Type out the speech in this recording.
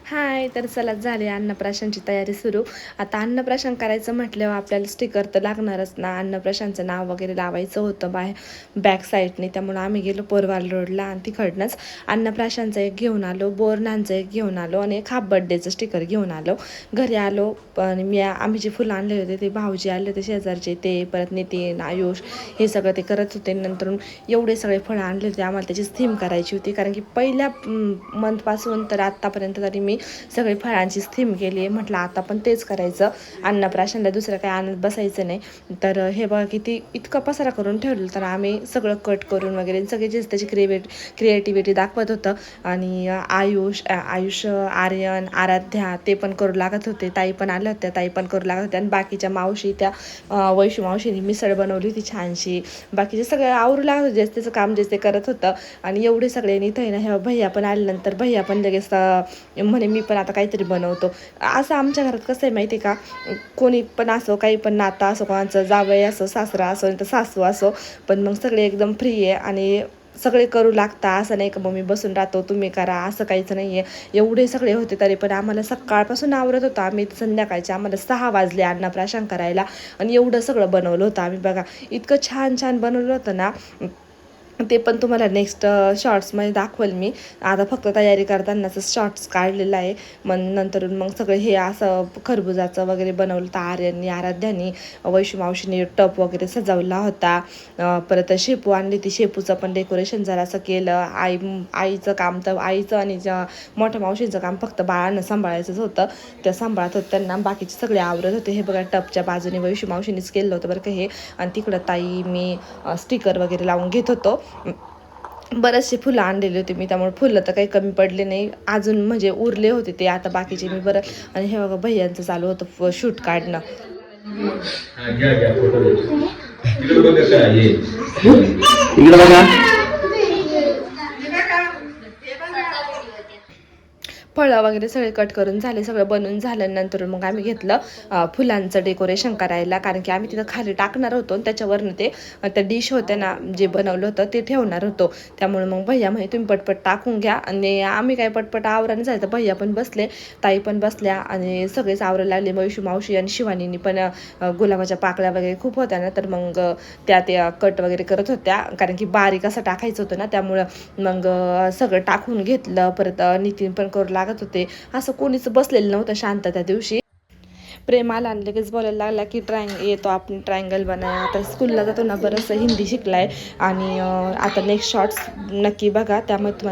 हाय, तर चला झाली अन्नप्राशनची तयारी सुरू. आता अन्नप्राशन करायचं म्हटल्यावर आपल्याला स्टिकर तर लागणारच ना. अन्नप्राशनचं नाव वगैरे लावायचं होतं बॅक साईडने. त्यामुळं आम्ही गेलो पोरवाल रोडला आणि तिकडनंच अन्नप्राशनचं एक घेऊन आलो, बोरणांचं एक घेऊन आलो आणि एक हाफ बड्डेचं स्टिकर घेऊन आलो. घरी आलो पण आम्ही जे फुलं आणले होते ते भाऊजी आले होते शेजारचे, ते परत नितीन आयुष हे सगळं ते करत होते. नंतर एवढे सगळे फळं आणले होते, आम्हाला त्याचीच थीम करायची होती. कारण की पहिल्या मंथपासून तर आत्तापर्यंत तरी मी सगळी फळांचीच थीम केली आहे. म्हटलं आता पण तेच करायचं, अन्नप्राशनला दुसरं काही आणत बसायचं नाही. तर हे बघा किती इतका पसारा करून ठेवलं. तर आम्ही सगळं कट करून वगैरे सगळे जे त्याची क्रिएटिव्हिटी दाखवत होतं. आणि आयुष आर्यन आराध्या ते पण करू लागत होते, ताई पण आल्या होत्या, ताई पण करू लागत होत्या. आणि बाकीच्या मावशी त्या वैशू मावशीने मिसळ बनवली होती छानशी. बाकीचे सगळे आवरू लागत होते, त्याचं काम जे ते करत होतं. आणि एवढे सगळे इथं ना हे भैया पण आल्यानंतर भैया पण लगेच म्हणे मी पण आता काहीतरी बनवतो. असं आमच्या घरात कसं आहे माहिती आहे का, कोणी पण असो, काही पण नातं असो, कोणाचं जावई असो, सासरा असो, तर सासू असो, पण मग सगळे एकदम फ्री आहे आणि सगळे करू लागता. असं नाही का मग मी बसून राहतो तुम्ही करा, असं काहीच नाही आहे. एवढे सगळे होते तरी पण आम्हाला सकाळपासून आवरत होतं. आम्ही संध्याकाळचे आम्हाला 6 वाजले अन्नप्राशन करायला आणि एवढं सगळं बनवलं होतं आम्ही. बघा इतकं छान छान बनवलं होतं ना, ते पण तुम्हाला नेक्स्ट शॉर्ट्समध्ये दाखवेल मी. आता फक्त तयारी करतानाच शॉर्ट्स काढलेला आहे. मग सगळं हे असं खरबुजाचं वगैरे बनवलं तर आर्यननी आराध्यानी वैशू मावशीने टप वगैरे सजवला होता. परत शेपू आणली, ती शेपूचं पण डेकोरेशन जरासं केलं. आईचं काम तर आईचं आणि मोठ्या मावशींचं काम फक्त बाळांना सांभाळायचंच होतं, त्या सांभाळत होतं त्यांना, बाकीचे सगळे आवरत होते. हे बघा टपच्या बाजूने वैशू मावशीनेच केलं होतं बरं का हे. आणि तिकडं ताई मी स्टिकर वगैरे लावून घेत होतो. बरेचसे फुलं आणलेले होते मी, त्यामुळे फुलं तर काही कमी पडले नाही, अजून म्हणजे उरले होते ते आता बाकीचे मी बरं. आणि हे बघा भैयांचं चालू होतं शूट काढणं. इकडे बघा. फळं वगैरे सगळे कट करून झाले, सगळं बनवून झाल्यानंतर मग आम्ही घेतलं फुलांचं डेकोरेशन करायला. कारण की आम्ही तिथं खाली टाकणार होतो आणि त्याच्यावरनं ते त्या डिश होत्या ना जे बनवलं होतं ते ठेवणार होतो. त्यामुळे मग भैया म्हणे तुम्ही पटपट टाकून घ्या. आणि आम्ही काय पटपट आवराने जायचं, भैया पण बसले, ताई पण बसल्या आणि सगळेच आवरायला लागले. वैशू मावशी आणि शिवानीनी पण गुलाबाच्या पाकळ्या वगैरे खूप होत्या ना, तर मग त्या कट वगैरे करत होत्या. कारण की बारीक असं टाकायचं होतं ना, त्यामुळं मग सगळं टाकून घेतलं. परत नितीन पण करू लागत होते. असं कोणीच बसलेलं नव्हतं शांत त्या दिवशी. प्रेमाला आणि लगेच बोलायला लागला की येतो आपण ट्रायंगल बनाय. आता स्कूलला जातो ना, बरंचसं हिंदी शिकलाय. आणि आता नेक्स्ट शॉर्ट्स नक्की बघा, त्यामुळे तुम्हाला